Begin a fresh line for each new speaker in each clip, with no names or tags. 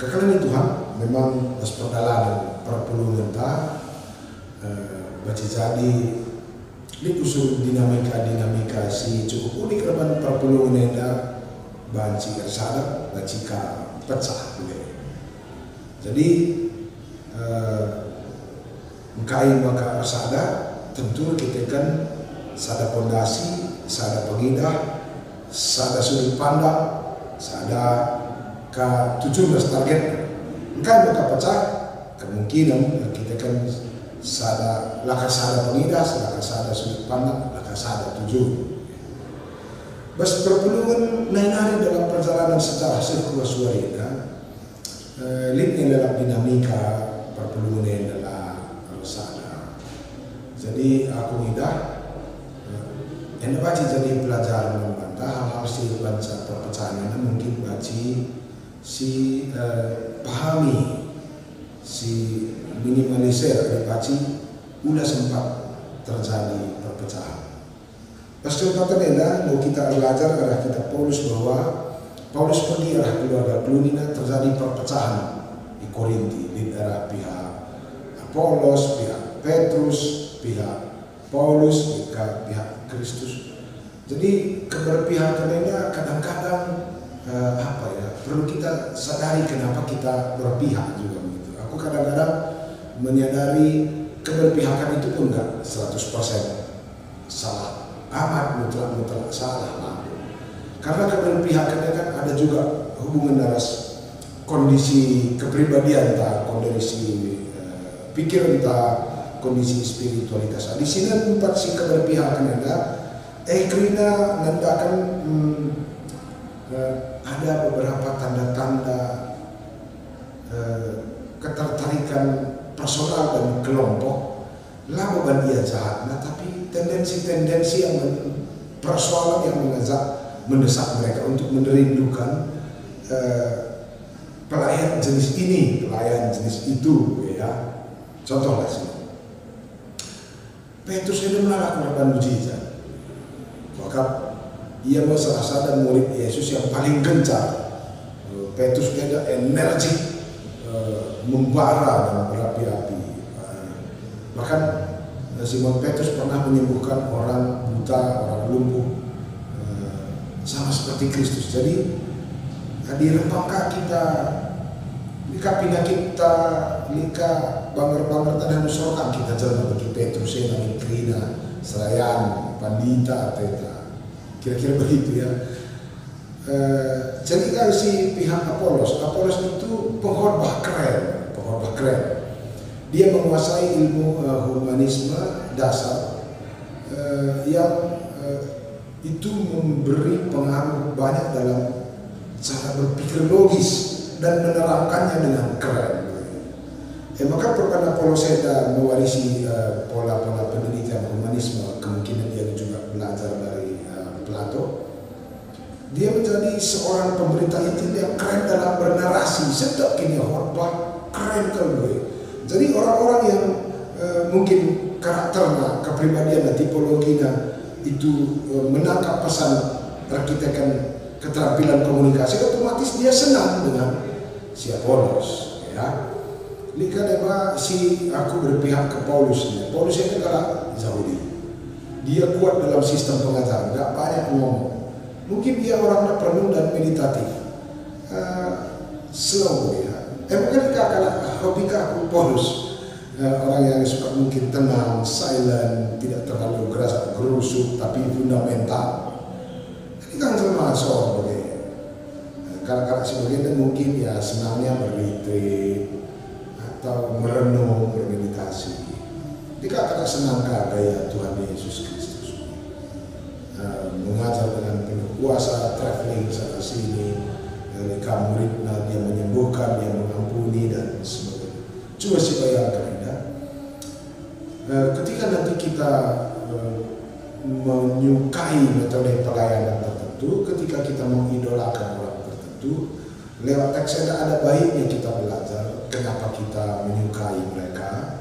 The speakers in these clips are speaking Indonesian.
Kekalian Tuhan memang perdalan perpulungan baca jadi di usul dinamika si cukup unik reban perpulungan yang banci sadar bacika pecah jadi mengkain maka sada tentu kita kan sada pondasi, sada pengidah, sada sudut pandang, sada ke 17 target. Mengkain maka pecah kemungkinan kita kan sada laka sada pengidah, laka sada sudut pandang, laka sada 7. Bas perpulungan naik-naik dalam perjalanan sejarah sirkulasi suarina linknya dalam dinamika perpulungan yang dalam sana. Jadi aku idah yang baca jadi pelajaran membantah hal-hal si baca perpecahan mungkin baca si pahami si minimalisir baca udah sempat terjadi perpecahan. Pas contohnya mau kita belajar arah kita Paulus bahwa Paulus pergi arah keluarga Klunina terjadi perpecahan di Korinti di arah pihak Apolos, pihak Petrus, pihak Paulus, pihak Kristus. Jadi keberpihakannya kadang-kadang perlu kita sadari kenapa kita berpihak juga begitu. Aku kadang-kadang menyadari keberpihakan itu pun enggak 100% salah. Amat mutlak salah lah. Karena keberpihakannya kan ada juga hubungan daras kondisi kepribadian kondisi pikiran kondisi spiritualitas. Di sini tempat si keberpihakan ada kerana nandakan ada beberapa tanda-tanda ketertarikan personal dan kelompok lah beban dia jahat. Nah, tapi tendensi-tendensi yang persoalan yang mendesak mereka untuk merindukan pelayan jenis ini, pelayan jenis itu, ya. Contoh lah sih. Petrus itu melakukan mujizat. Maka ia salah satu murid Yesus yang paling gencar. Petrus ada energi membara dan berapi-api. Bahkan Simon Petrus pernah menyembuhkan orang buta, orang lumpuh, sama seperti Kristus. Jadi di rempangkah kita, jika penyakit kita, jika banggar-banggar tanah nusokan kita jalan bagi Petrus yang namanya Krina, Serayan, Pandita, Teta, kira-kira begitu ya. Jadi kalau si pihak Apolos itu pengkhotbah keren. Dia menguasai ilmu humanisme dasar yang itu memberi pengaruh banyak dalam cara berpikir logis dan menerangkannya dengan keren. Maka peran Apolos mewarisi pola-pola pendidikan humanisme, kemungkinan dia juga belajar dari Plato. Dia menjadi seorang pemberita Injil yang keren dalam bernarasi. Sedap kini khotbah keren gue. Jadi orang-orang yang mungkin karakternya, kepribadiannya, tipologinya itu menangkap pesan arkitekan keterampilan komunikasi, otomatis dia senang dengan si Apolos, ya. Karena si aku berpihak ke Paulus. Paulus itu adalah Yahudi. Dia kuat dalam sistem pengajaran, nggak banyak ngomong. Mungkin dia orangnya penuh dan meditatif, slow ya. Mungkin kalau hobi aku Paulus, orang yang suka mungkin tenang, silent, tidak terlalu gerusuk, tapi fundamental. Ini kan termasuk begini. Karena sebagian mungkin ya senangnya berretreat atau merenung, bermeditasi. Dikatakan senang gaya Tuhan Yesus Kristus, mengajar dengan penuh kuasa, traveling sana sini, mereka muridnya dia menyembuhkan, dia mengampuni dan sebagainya. Coba sih bayangkan ya, ketika nanti kita menyukai metode pelayanan tertentu, ketika kita mengidolakan orang tertentu, lewat teks ada baiknya kita belajar kenapa kita menyukai mereka.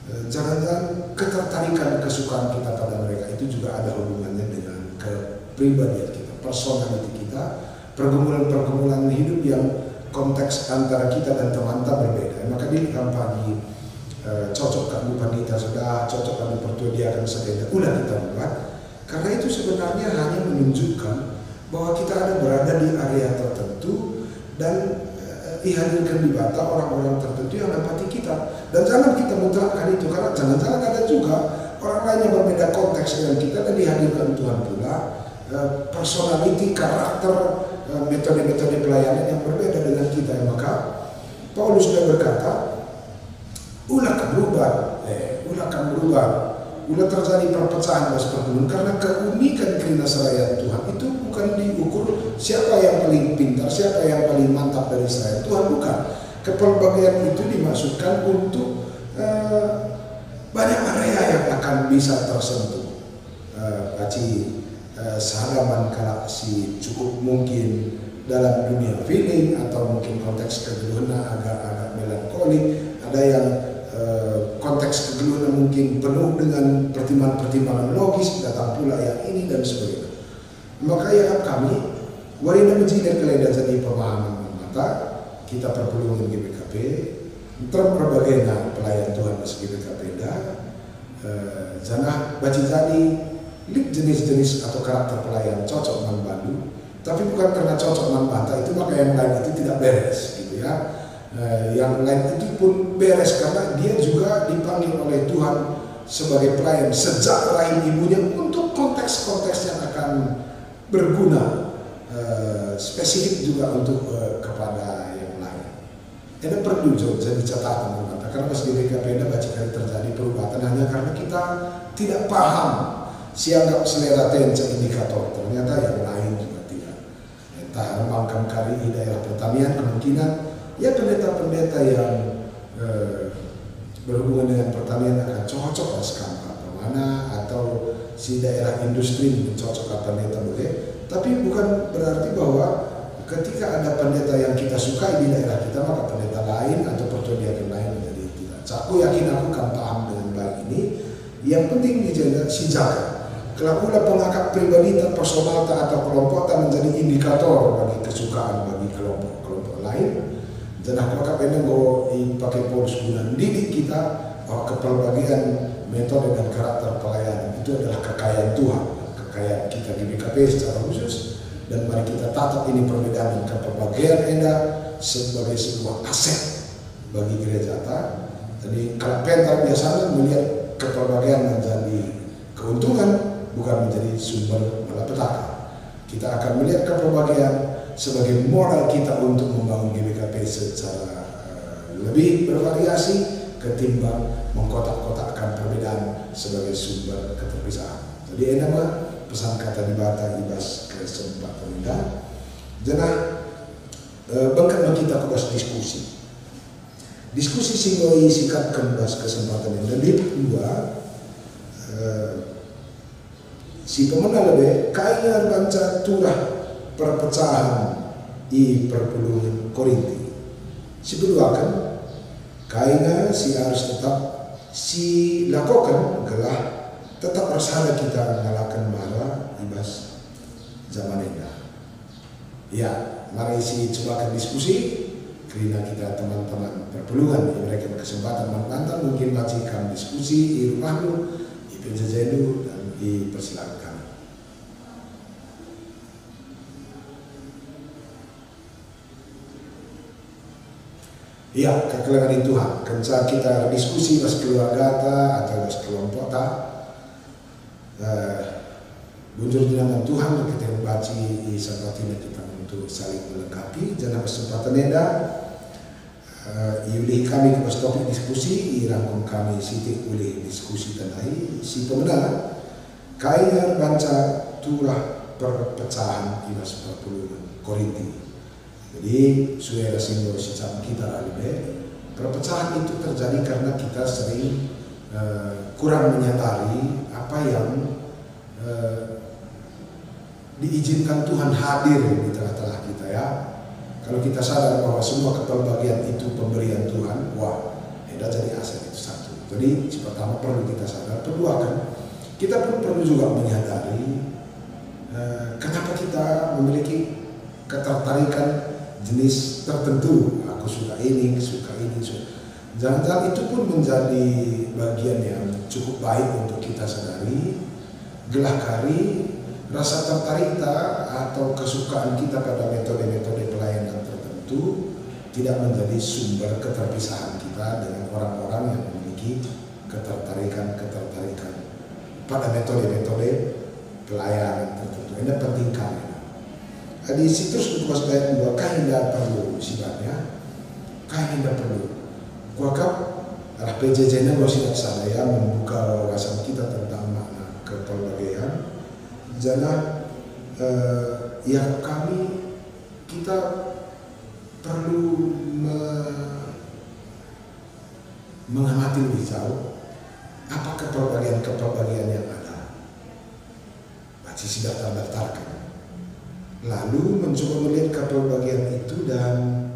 Jangan-jangan ketertarikan, kesukaan kita pada mereka itu juga ada hubungannya dengan kepribadian kita, personality kita, pergumulan-pergumulan hidup yang konteks antara kita dan teman-teman berbeda. Maka di pagi cocok kami panita sudah, cocok kami pertudiakan sedenda, ulah kita buat. Karena itu sebenarnya hanya menunjukkan bahwa kita ada berada di area tertentu dan dihadirkan di bata orang-orang tertentu yang dampati kita. Dan jangan kita mutlakkan itu, karena jangan-jangan ada juga orang lain yang berbeda konteks dengan kita dan dihadirkan Tuhan pula, personality, karakter, metode-metode pelayanan yang berbeda dengan kita. Maka Paulus sudah berkata, ulah akan berubah, ulah terjadi perpecahan dan pergulungan, karena keunikan keinasrayaan Tuhan itu bukan diukur siapa yang paling pintar, siapa yang paling mantap dari Israel. Tuhan bukan. Kepelbagaian itu dimaksudkan untuk banyak area yang akan bisa tersentuh. Sehalaman kalau si cukup mungkin dalam dunia feeling atau mungkin konteks kegeluhan agak melankolik, ada yang konteks kegeluhan mungkin penuh dengan pertimbangan-pertimbangan logis, datang pula yang ini dan sebagainya. Maka ya kami warina menjadi keleda jadi pemahaman mata kita perpelungan GBKP berbagai pelayan Tuhan di GBKP janah baca jadi jenis-jenis atau karakter pelayan cocok membantu, tapi bukan karena cocok membantah itu maka yang lain itu tidak beres gitu ya. Yang lain itu pun beres karena dia juga dipanggil oleh Tuhan sebagai pelayan sejak rahim ibunya untuk konteks-konteks yang akan berguna, spesifik juga untuk kepada yang lain. Ini perlu jadi catatan karena pas di BKP baca kali terjadi perubahan hanya karena kita tidak paham sianggap selera tenca indikator, ternyata yang lain juga tidak. Entah mangkam kali di daerah pertanian kemungkinan ya pendeta-pendeta yang berhubungan dengan pertanian akan cocok sekarang mana, atau si daerah industri cocok pendeta boleh, tapi bukan berarti bahwa ketika ada pendeta yang kita sukai di daerah kita maka pendeta lain atau pertudiakan lain menjadi tidak. Aku yakin aku kan paham dengan baik ini. Yang penting dijaga si jaga. Kalau ulah pengakak pribadi personal atau kelompok menjadi indikator bagi kesukaan bagi kelompok lain. Dan aku akan penenggo pakai Paulus guna didik kita bahwa kepelbagian metode dan karakter pelayanan itu adalah kekayaan Tuhan, kekayaan kita di BKP secara khusus. Dan mari kita tatap ini perbedaan dan kepelbagian Anda sebagai sebuah aset bagi gereja kita. Jadi kalau pentar biasanya melihat kepelbagian menjadi keuntungan, bukan menjadi sumber malapetaka. Kita akan melihat kepelbagian sebagai modal kita untuk membangun GBKP secara lebih bervariasi ketimbang mengkotak-kotakkan perbedaan sebagai sumber keterpisahan. Jadi enak pesan kata di bata ibas kesempatan indah. Jangan bangkat kita kebas diskusi. Diskusi singgoi sikat kebas kesempatan indah. Di kedua si pemenang lebih kaya baca turah perpecahan di perpuluhan Korinti. Si kedua kan kayaknya si harus tetap si lakukan gelah tetap bersama kita mengalahkan marah ibas zaman ini. Ya, mari si coba diskusi karena kita teman-teman perpuluhan memberikan kesempatan menonton mungkin majikan diskusi di rumahmu, di penjajahu dan dipersilakan. Ya, kekeliruan Tuhan. Kencang kita diskusi mas keluarga ta atau mas kelompok ta. Bunjur dengan Tuhan kita membaca sahabatina kita untuk saling melengkapi. Jangan kesempatan eda. Iulih kami ke topik diskusi, irangkum kami sitik ulih diskusi tanai si pemenang. Kaya baca turah perpecahan ibas perpuluhan Korinti. Jadi suara simbol sejak kita lebih perpecahan itu terjadi karena kita sering kurang menyadari apa yang diizinkan Tuhan hadir di tengah-tengah kita ya. Kalau kita sadar bahwa semua kepelbagian itu pemberian Tuhan, wah, itu jadi aset itu satu. Jadi pertama perlu kita sadar, kedua kan kita pun perlu juga menyadari kenapa kita memiliki ketertarikan jenis tertentu. Aku suka ini, suka ini. Jangan-jangan itu pun menjadi bagian yang cukup baik untuk kita sadari, gelakari rasa tertarik kita atau kesukaan kita pada metode-metode pelayanan tertentu tidak menjadi sumber keterpisahan kita dengan orang-orang yang memiliki ketertarikan pada metode-metode pelayanan tertentu. Ini penting kali. Di situs Lukas ayat 2, kahinda perlu sifatnya, kahinda perlu. Kuakap arah PJJ-nya kalau tidak salah ya, membuka wawasan kita tentang makna kepelbagaian. Jangan yang kita perlu mengamati lebih jauh apa kepelbagaian yang ada. Baca sudah terdaftarkan. Lalu mencoba melihat kepelbagaian itu dan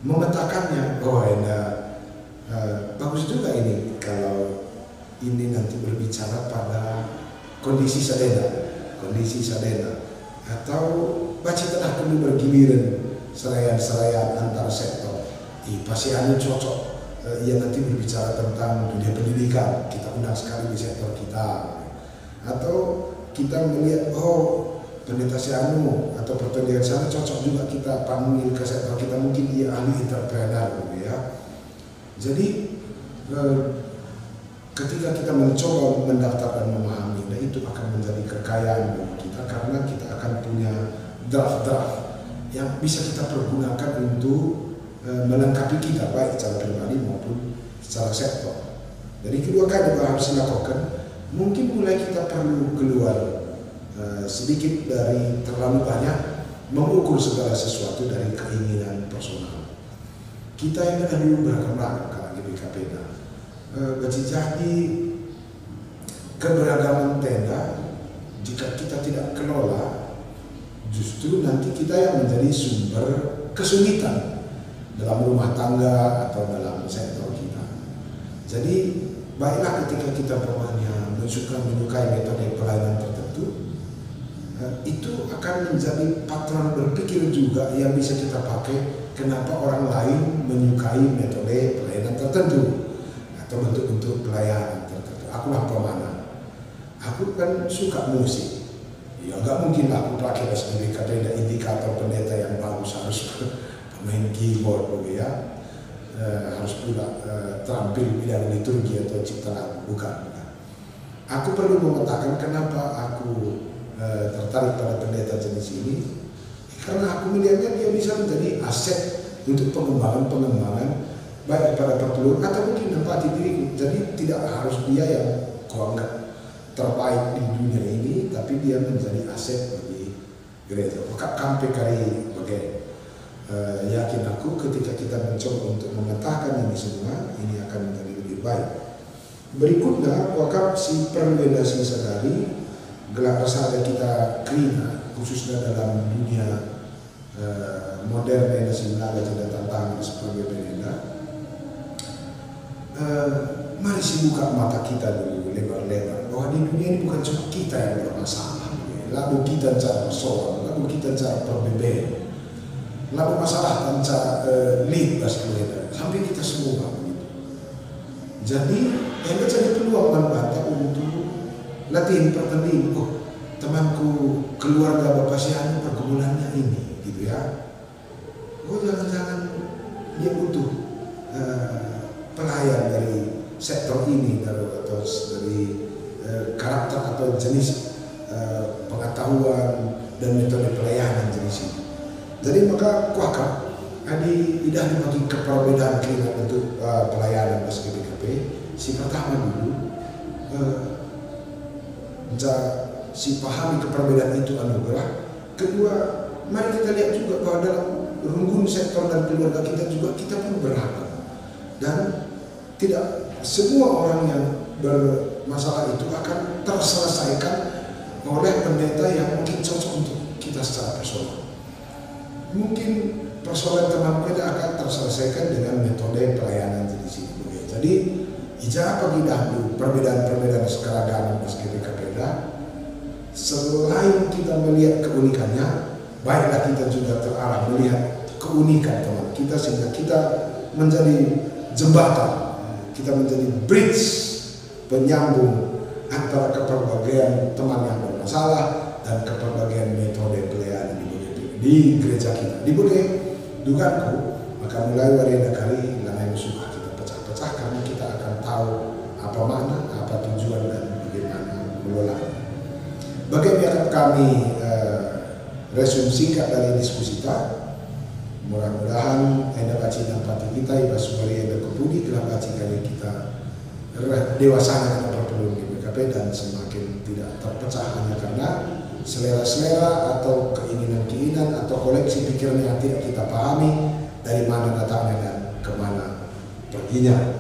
memetakannya. Oh, bagus juga ini kalau ini nanti berbicara pada kondisi sadena atau baca telah kami bergiliran seraian antar sektor. Pasti cocok. Ia nanti berbicara tentang dunia pendidikan, kita undang sekali di sektor kita. Atau kita melihat pendeta Sianu atau pertanian sana cocok juga kita panggil ke sektor kita, mungkin dia ahli entrepreneur ya. Jadi ketika kita mencoba mendaftar dan memahami, nah itu akan menjadi kekayaan bagi kita karena kita akan punya draft-draft yang bisa kita pergunakan untuk melengkapi kita baik secara pribadi maupun secara sektor. Jadi kedua kali harus dilakukan. Mungkin mulai kita perlu keluar sedikit dari terlalu banyak mengukur segala sesuatu dari keinginan personal. Kita yang dulu beragam-ragam kalau GBKP jadi keberagaman tenda jika kita tidak kelola justru nanti kita yang menjadi sumber kesulitan dalam rumah tangga atau dalam sektor kita. Jadi baiklah ketika kita menyukai metode pelayanan tertentu, itu akan menjadi patron berpikir juga yang bisa kita pakai kenapa orang lain menyukai metode pelayanan tertentu atau bentuk-bentuk pelayanan tertentu. Aku lah pemana, aku kan suka musik. Ya nggak mungkin lah aku pakai sebagai kata indikator pendeta yang bagus harus main keyboard begitu ya. Harus pula terampil bidang liturgi atau cipta lagu, bukan. Aku perlu memetakan kenapa aku tertarik pada pendeta jenis ini, karena aku melihatnya dia bisa menjadi aset untuk pengembangan baik pada perpelur atau mungkin tempat diri. Jadi tidak harus dia yang kuanggap terbaik di dunia ini, tapi dia menjadi aset bagi gereja. Kampe kari bagai yakin aku ketika kita mencoba untuk memetakan ini semua, ini akan menjadi lebih baik. Berikutnya, wakaf si perwedasi sadari gelar rasa kita krina khususnya dalam dunia modern yang sebenarnya tidak tantangan sebagai penenda. Mari sih buka mata kita dulu lebar-lebar bahwa di dunia ini bukan cuma kita yang bermasalah, lalu kita cara persoalan, lalu kita cara perbedaan, lalu masalah cara lead sampai kita semua begitu. Jadi yang menjadi peluang manfaat untuk latihan pertanding. Temanku keluarga Bapak Sianu pergumulannya ini gitu ya. Jangan-jangan dia butuh pelayan dari sektor ini atau dari karakter atau jenis pengetahuan dan metode pelayanan jenis ini. Jadi maka kuaka tidak dibagi keperbedaan klinik untuk pelayanan SGBKP. Si pertama dulu si pahami keperbedaan itu anugerah. Kedua, mari kita lihat juga bahwa dalam runggun sektor dan keluarga kita juga kita pun beragam dan tidak semua orang yang bermasalah itu akan terselesaikan oleh pendeta yang mungkin cocok untuk kita secara personal. Mungkin persoalan teman kita akan terselesaikan dengan metode pelayanan jenis ini. Jadi ijazah bagi dahulu perbedaan-perbedaan sekeragaman SGBKP selain kita melihat keunikannya, baiklah kita juga terarah melihat keunikan teman kita, sehingga kita menjadi jembatan, kita menjadi bridge, penyambung antara keberbagian teman yang bermasalah dan keberbagian metode pelayanan di gereja kita. Di dugaanku, maka mulai hari kali yang suka kita pecah-pecah, karena kita akan tahu apa makna, apa tujuan, dan bagaimana mengelolanya. Bagaimana kami resume singkat dari diskusi kita. Mudah-mudahan anda baca dampati kita, iba sumari anda kepudi, telah baca kali kita dewasa karena perlu di BKP, dan semakin tidak terpecah hanya karena selera-selera atau keinginan-keinginan atau koleksi pikiran yang tidak kita pahami dari mana datangnya dan kemana perginya.